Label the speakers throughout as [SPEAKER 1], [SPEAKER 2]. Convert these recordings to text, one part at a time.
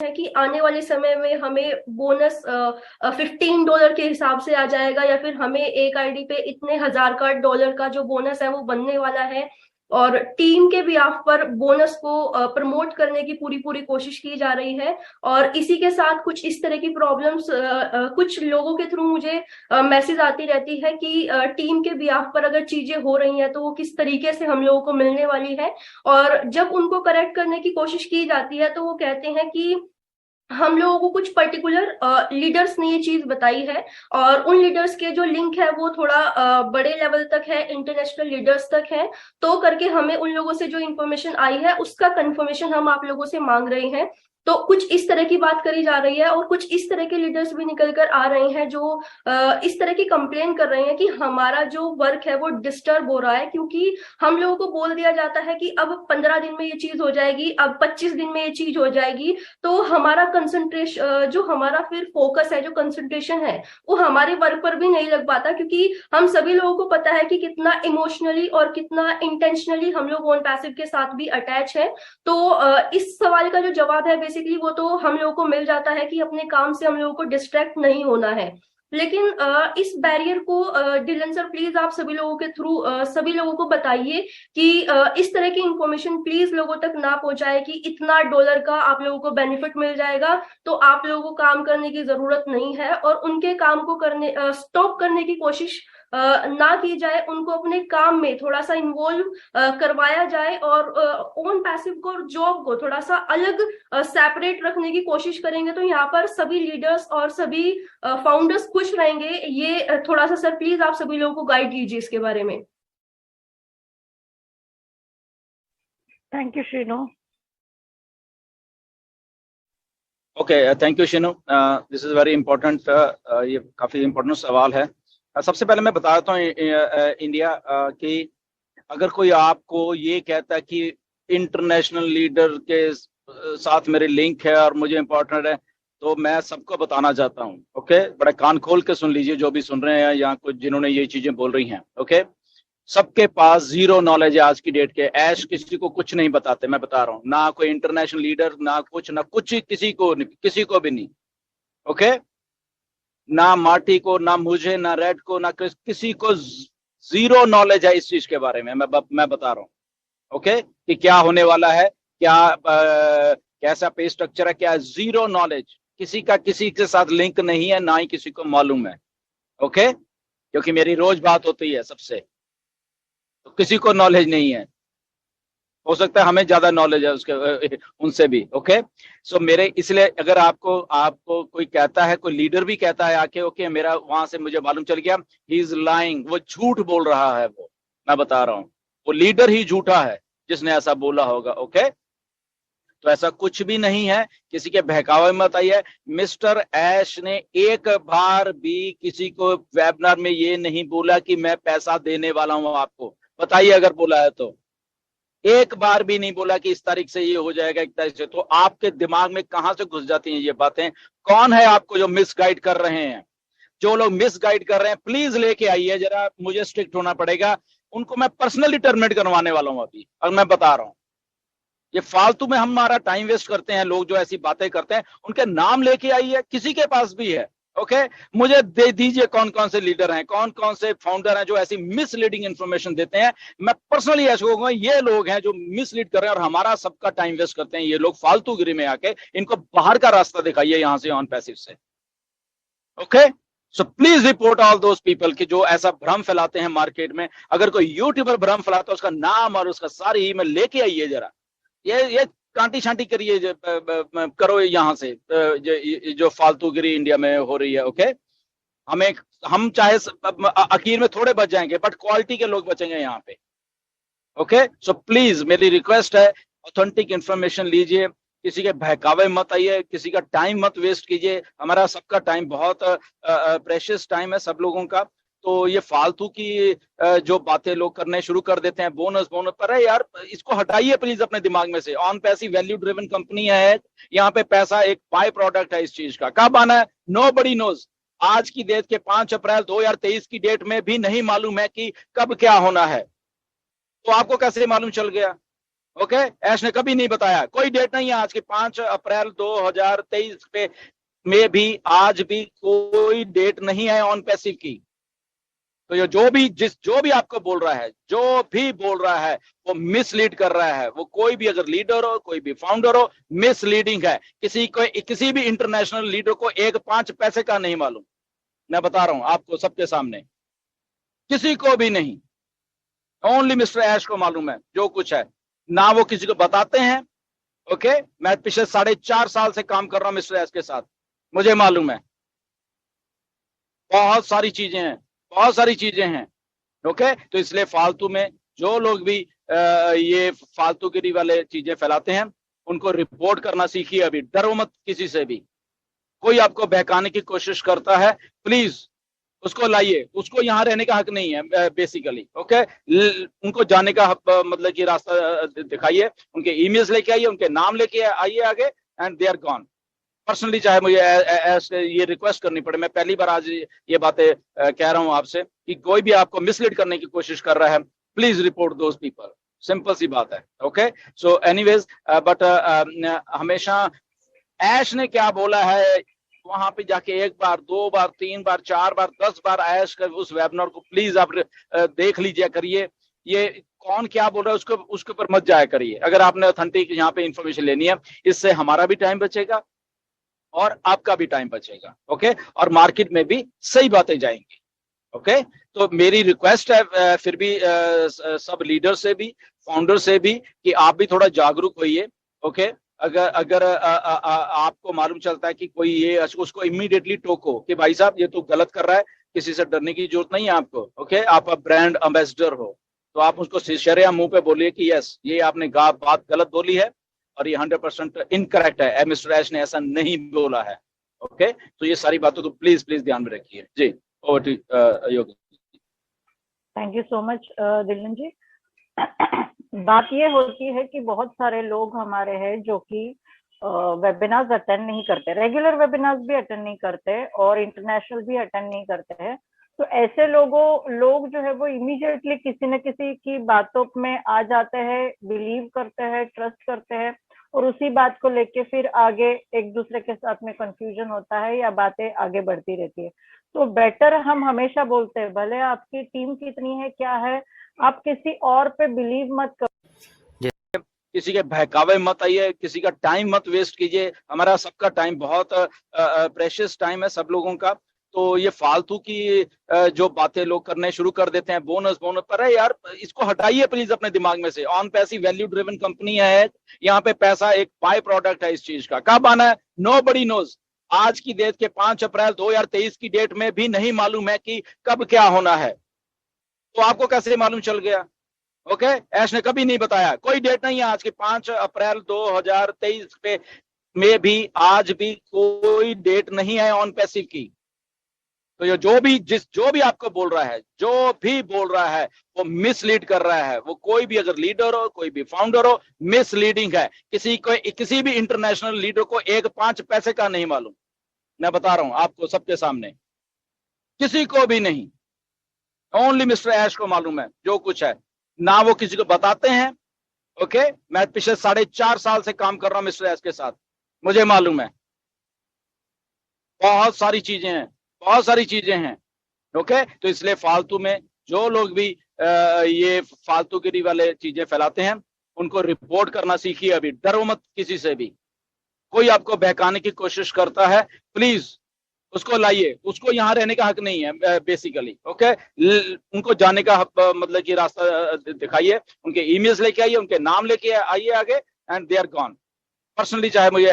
[SPEAKER 1] है कि आने वाले समय में हमें बोनस $15 के हिसाब से आ जाएगा, या फिर हमें एक आईडी पे इतने हजार का डॉलर का जो बोनस है वो बनने वाला है। और टीम के बिहाफ पर बोनस को प्रमोट करने की पूरी पूरी कोशिश की जा रही है। और इसी के साथ कुछ इस तरह की प्रॉब्लम्स कुछ लोगों के थ्रू मुझे मैसेज आती रहती है कि टीम के बिहाफ पर अगर चीजें हो रही हैं तो वो किस तरीके से हम लोगों को मिलने वाली है। और जब उनको करेक्ट करने की कोशिश की जाती है तो वो कहते हैं कि हम लोगों को कुछ पर्टिकुलर लीडर्स ने ये चीज बताई है, और उन लीडर्स के जो लिंक है वो थोड़ा बड़े लेवल तक है, इंटरनेशनल लीडर्स तक है। तो करके हमें उन लोगों से जो इन्फॉर्मेशन आई है उसका कंफर्मेशन हम आप लोगों से मांग रहे हैं। तो कुछ इस तरह की बात करी जा रही है, और कुछ इस तरह के लीडर्स भी निकल कर आ रहे हैं जो इस तरह की कंप्लेन कर रहे हैं कि हमारा जो वर्क है वो डिस्टर्ब हो रहा है, क्योंकि हम लोगों को बोल दिया जाता है कि अब 15 दिन में ये चीज हो जाएगी, अब 25 दिन में ये चीज हो जाएगी। तो हमारा कंसंट्रेशन, जो हमारा फिर फोकस है, जो कंसंट्रेशन है, वो हमारे वर्क पर भी नहीं लग पाता, क्योंकि हम सभी लोगों को पता है कि कितना इमोशनली और कितना इंटेंशनली हम लोग ऑन पैसिव के साथ भी अटैच है। तो इस सवाल का जो जवाब है बेसिकली वो तो हम लोगों को मिल जाता है कि अपने काम से हम लोगों को डिस्ट्रैक्ट नहीं होना है। लेकिन इस बैरियर को डिलन सर प्लीज आप सभी लोगों के थ्रू सभी लोगों को बताइए कि इस तरह की इंफॉर्मेशन प्लीज लोगों तक ना पहुंचाए कि इतना डॉलर का आप लोगों को बेनिफिट मिल जाएगा, तो आप लोगों को काम करने की जरूरत नहीं है, और उनके काम को करने स्टॉप करने की कोशिश ना की जाए। उनको अपने काम में थोड़ा सा इन्वॉल्व करवाया जाए, और ओन पैसिव को और जॉब को थोड़ा सा अलग सेपरेट रखने की कोशिश करेंगे तो यहाँ पर सभी लीडर्स और सभी फाउंडर्स खुश रहेंगे। ये थोड़ा सा सर प्लीज आप सभी लोगों को गाइड कीजिए इसके बारे में।
[SPEAKER 2] Thank you Srinu.
[SPEAKER 3] Okay, thank you Sheenu. This is very important. ये काफी इंपॉर्टेंट सवाल है। सबसे पहले मैं बता देता हूँ इंडिया कि अगर कोई आपको ये कहता है कि इंटरनेशनल लीडर के साथ मेरे लिंक है और मुझे इंपॉर्टेंट है, तो मैं सबको बताना चाहता हूँ। ओके, बड़ा कान खोल के सुन लीजिए जो भी सुन रहे हैं या कुछ जिन्होंने ये चीजें बोल रही हैं। ओके, सबके पास जीरो नॉलेज है आज की डेट के। ऐश किसी को कुछ नहीं बताते, मैं बता रहा हूँ, ना कोई इंटरनेशनल लीडर, ना कुछ किसी को भी नहीं। ओके, ना मार्टी को, ना मुझे, ना रेड को, ना किसी को जीरो नॉलेज है इस चीज के बारे में। मैं बता रहा हूँ ओके कि क्या होने वाला है, क्या कैसा पे स्ट्रक्चर है, क्या जीरो नॉलेज। किसी का किसी के साथ लिंक नहीं है, ना ही किसी को मालूम है। ओके, क्योंकि मेरी रोज बात होती है सबसे, तो किसी को नॉलेज नहीं है। हो सकता है हमें ज्यादा नॉलेज है उसके उनसे भी। ओके, सो मेरे इसलिए अगर आपको कोई कहता है, कोई लीडर भी कहता है आके ओके मेरा वहां से मुझे मालूम चल गया, ही इज लाइंग, वो झूठ बोल रहा है। वो मैं बता रहा हूँ, वो लीडर ही झूठा है जिसने ऐसा बोला होगा। ओके, तो ऐसा कुछ भी नहीं है, किसी के बहकावे में मत आइए। मिस्टर ऐश ने एक बार भी किसी को वेबिनार में ये नहीं बोला कि मैं पैसा देने वाला हूं आपको। बताइए अगर बोला है तो। एक बार भी नहीं बोला कि इस तारीख से ये हो जाएगा, एक तारीख से। तो आपके दिमाग में कहां से घुस जाती हैं ये बातें? कौन है आपको जो मिसगाइड कर रहे हैं? जो लोग मिसगाइड कर रहे हैं प्लीज लेके आइए, जरा मुझे स्ट्रिक्ट होना पड़ेगा। उनको मैं पर्सनली टर्मिनेट करवाने वाला हूं अभी, और मैं बता रहा हूं। ये फालतू में हमारा टाइम वेस्ट करते हैं लोग जो ऐसी बातें करते हैं। उनके नाम लेके आइए, किसी के पास भी है। ओके, मुझे दे दीजिए कौन कौन से लीडर हैं, कौन कौन से फाउंडर हैं जो ऐसी मिसलीडिंग इंफॉर्मेशन देते हैं। मैं पर्सनली ऐसे कहूंगा ये लोग हैं जो मिसलीड कर रहे हैं और हमारा सबका टाइम वेस्ट करते हैं। ये लोग फालतूगिरी में आके इनको बाहर का रास्ता दिखाइए यहां से, ऑन पैसिव से। Okay, so please report all those people कि जो ऐसा भ्रम फैलाते हैं मार्केट में। अगर कोई यूट्यूबर भ्रम फैलाता है उसका नाम और उसका सारी ईमेल लेके आइए जरा। ये कांटी छांटी करिए, करो यहाँ से जो फालतूगिरी इंडिया में हो रही है। ओके, हम चाहे आखिर में थोड़े बच जाएंगे बट क्वालिटी के लोग बचेंगे यहाँ पे। ओके, सो प्लीज मेरी रिक्वेस्ट है, ऑथेंटिक इंफॉर्मेशन लीजिए, किसी के बहकावे मत आइए, किसी का टाइम मत वेस्ट कीजिए। हमारा सबका टाइम बहुत प्रेशियस टाइम है सब लोगों का। तो ये फालतू की जो बातें लोग करने शुरू कर देते हैं, बोनस बोनस पर है यार, इसको हटाइए प्लीज अपने दिमाग में से। On passive value driven company है, यहाँ पे पैसा एक बाय प्रोडक्ट है इस चीज का। कब आना है नोबडी नोज। आज की डेट के 5 अप्रैल 2023 की डेट में भी नहीं मालूम है कि कब क्या होना है, तो आपको कैसे मालूम चल गया? ओके, ऐश ने कभी नहीं बताया, कोई डेट नहीं है आज की 5 अप्रैल 2023 पे में भी आज भी कोई डेट नहीं है ऑन पैसिव की। तो ये जो भी आपको बोल रहा है, जो भी बोल रहा है वो मिसलीड कर रहा है। वो कोई भी अगर लीडर हो, कोई भी फाउंडर हो, मिसलीडिंग है। किसी भी इंटरनेशनल लीडर को 1 5 पैसे का नहीं मालूम, मैं बता रहा हूं आपको सबके सामने, किसी को भी नहीं। ओनली मिस्टर ऐश को मालूम है जो कुछ है, ना वो किसी को बताते हैं। ओके, मैं पिछले 4.5 साल से काम कर रहा हूं मिस्टर ऐश के साथ, मुझे मालूम है बहुत सारी चीजें हैं, बहुत सारी चीजें हैं। ओके, तो इसलिए फालतू में जो लोग भी ये फालतूगिरी वाले चीजें फैलाते हैं, उनको रिपोर्ट करना सीखिए। अभी डरो मत किसी से भी। कोई आपको बहकाने की कोशिश करता है, प्लीज उसको लाइए, उसको यहाँ रहने का हक नहीं है बेसिकली। ओके, उनको जाने का मतलब कि रास्ता दिखाइए, उनके ईमेल्स लेके आइए, उनके नाम लेके आइए आगे, and they are gone. Personally चाहे मुझे ये रिक्वेस्ट करनी पड़े, मैं पहली बार आज ये बातें कह रहा हूं आपसे कि कोई भी आपको मिसलीड करने की कोशिश कर रहा है, please report those people. Simple सी बात है। ओके, सो एनीवेज, बट हमेशा ऐश ने क्या बोला है, वहां पे जाके 1 बार 2 बार 3 बार 4 बार 10 बार ऐश कर उस वेबिनार को प्लीज आप देख लीजिए करिए। ये कौन क्या बोल रहा है उसके ऊपर मत जाया करिए। अगर आपने ऑथेंटिक यहाँ पे इंफॉर्मेशन लेनी है, इससे हमारा भी टाइम बचेगा और आपका भी टाइम बचेगा। ओके, और मार्केट में भी सही बातें जाएंगी। ओके, तो मेरी रिक्वेस्ट है फिर भी सब लीडर से भी, फाउंडर से भी, कि आप भी थोड़ा जागरूक होइए। ओके, अगर आपको मालूम चलता है कि कोई ये, उसको इमीडिएटली टोको कि भाई साहब ये तो गलत कर रहा है, किसी से डरने की जरूरत नहीं है आपको। ओके, आप ब्रांड एम्बेसडर हो, तो आप उसको शरेआम मुंह पे बोलिए कि यस, ये आपने बात गलत बोली है और ये 100% इनकरेक्ट है, मिस्टर ऐश ने ऐसा नहीं बोला है। ओके, तो ये सारी बातों को प्लीज ध्यान में रखिए। जी, over to Yogi.
[SPEAKER 2] Thank you so much Dilan ji. बात ये होती है कि बहुत सारे लोग हमारे हैं जो कि वेबिनार्स अटेंड नहीं करते, रेगुलर वेबिनार्स भी अटेंड नहीं करते और इंटरनेशनल भी अटेंड नहीं करते हैं। तो ऐसे लोग जो है वो इमीडिएटली किसी न किसी की बातों में आ जाते हैं, बिलीव करते हैं, ट्रस्ट करते हैं और उसी बात को लेके फिर आगे एक दूसरे के साथ में कंफ्यूजन होता है या बातें आगे बढ़ती रहती है। तो बेटर हम हमेशा बोलते हैं, भले आपकी टीम कितनी है क्या है, आप किसी और पे बिलीव मत करो,
[SPEAKER 3] किसी के बहकावे मत आइए, किसी का टाइम मत वेस्ट कीजिए। हमारा सबका टाइम बहुत प्रेशियस टाइम है सब लोगों का। तो ये फालतू की जो बातें लोग करने शुरू कर देते हैं, बोनस पर है यार, इसको हटाइए प्लीज अपने दिमाग में से। On passive value driven company है, यहाँ पे पैसा एक बाय प्रोडक्ट है इस चीज का। कब आना है नोबडी नोज। आज की डेट के 5 अप्रैल 2023 की डेट में भी नहीं मालूम है कि कब क्या होना है, तो आपको कैसे मालूम चल गया? ओके, ऐश ने कभी नहीं बताया, कोई डेट नहीं है आज की 5 अप्रैल 2023 पे में भी आज भी कोई डेट नहीं है ऑन पैसिव की। तो ये जो भी आपको बोल रहा है, जो भी बोल रहा है वो मिसलीड कर रहा है। वो कोई भी अगर लीडर हो, कोई भी फाउंडर हो, मिसलीडिंग है। किसी भी इंटरनेशनल लीडर को 1 5 पैसे का नहीं मालूम, मैं बता रहा हूं आपको सबके सामने, किसी को भी नहीं। ओनली मिस्टर ऐश को मालूम है जो कुछ है, ना वो किसी को बताते हैं। ओके, मैं पिछले 4.5 साल से काम कर रहा हूं मिस्टर ऐश के साथ, मुझे मालूम है बहुत सारी चीजें हैं, बहुत सारी चीजें हैं। ओके, तो इसलिए फालतू में जो लोग भी ये फालतूगिरी वाले चीजें फैलाते हैं, उनको रिपोर्ट करना सीखिए। अभी डरो मत किसी से भी। कोई आपको बहकाने की कोशिश करता है, प्लीज उसको लाइए, उसको यहाँ रहने का हक नहीं है बेसिकली। ओके, उनको जाने का मतलब कि रास्ता दिखाइए, उनके ईमेल्स लेके आइए, उनके नाम लेके आइए आगे, and they are gone. Personally चाहे मुझे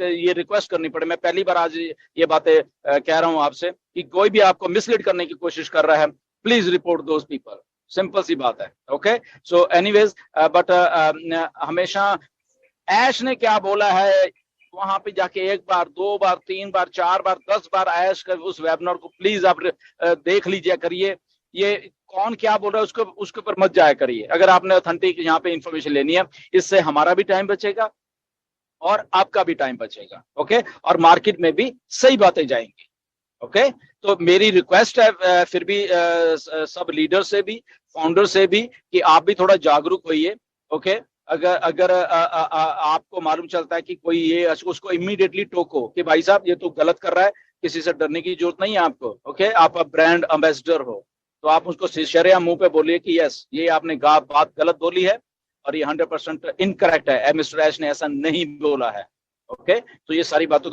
[SPEAKER 3] ये रिक्वेस्ट करनी पड़े, मैं पहली बार आज ये बातें कह रहा हूं आपसे कि कोई भी आपको मिसलीड करने की कोशिश कर रहा है, please report those people. Simple सी बात है। ओके, सो एनीवेज, बट हमेशा ऐश ने क्या बोला है, वहां पे जाके 1 बार 2 बार 3 बार 4 बार 10 बार ऐश कर उस वेबिनार को प्लीज आप देख लीजिए करिए। ये कौन क्या बोल रहा है उसके ऊपर मत जाया करिए। अगर आपने ऑथेंटिक यहाँ पे इंफॉर्मेशन लेनी है, इससे हमारा भी टाइम बचेगा और आपका भी टाइम बचेगा। ओके, और मार्केट में भी सही बातें जाएंगी। ओके, तो मेरी रिक्वेस्ट है फिर भी सब लीडर से भी, फाउंडर से भी, कि आप भी थोड़ा जागरूक होइए। ओके, अगर अगर आपको मालूम चलता है कि कोई ये, उसको इमीडिएटली टोको कि भाई साहब ये तो गलत कर रहा है, किसी से डरने की जरूरत नहीं है आपको। ओके, आप ब्रांड एम्बेसडर हो तो आप उसको शरेआम मुंह पे बोलिए कि यस, ये आपने बात गलत बोली है और ये 100% इनकरेक्ट है, मिस्टर ऐश ने ऐसा नहीं बोला है। ओके, तो ये सारी बातों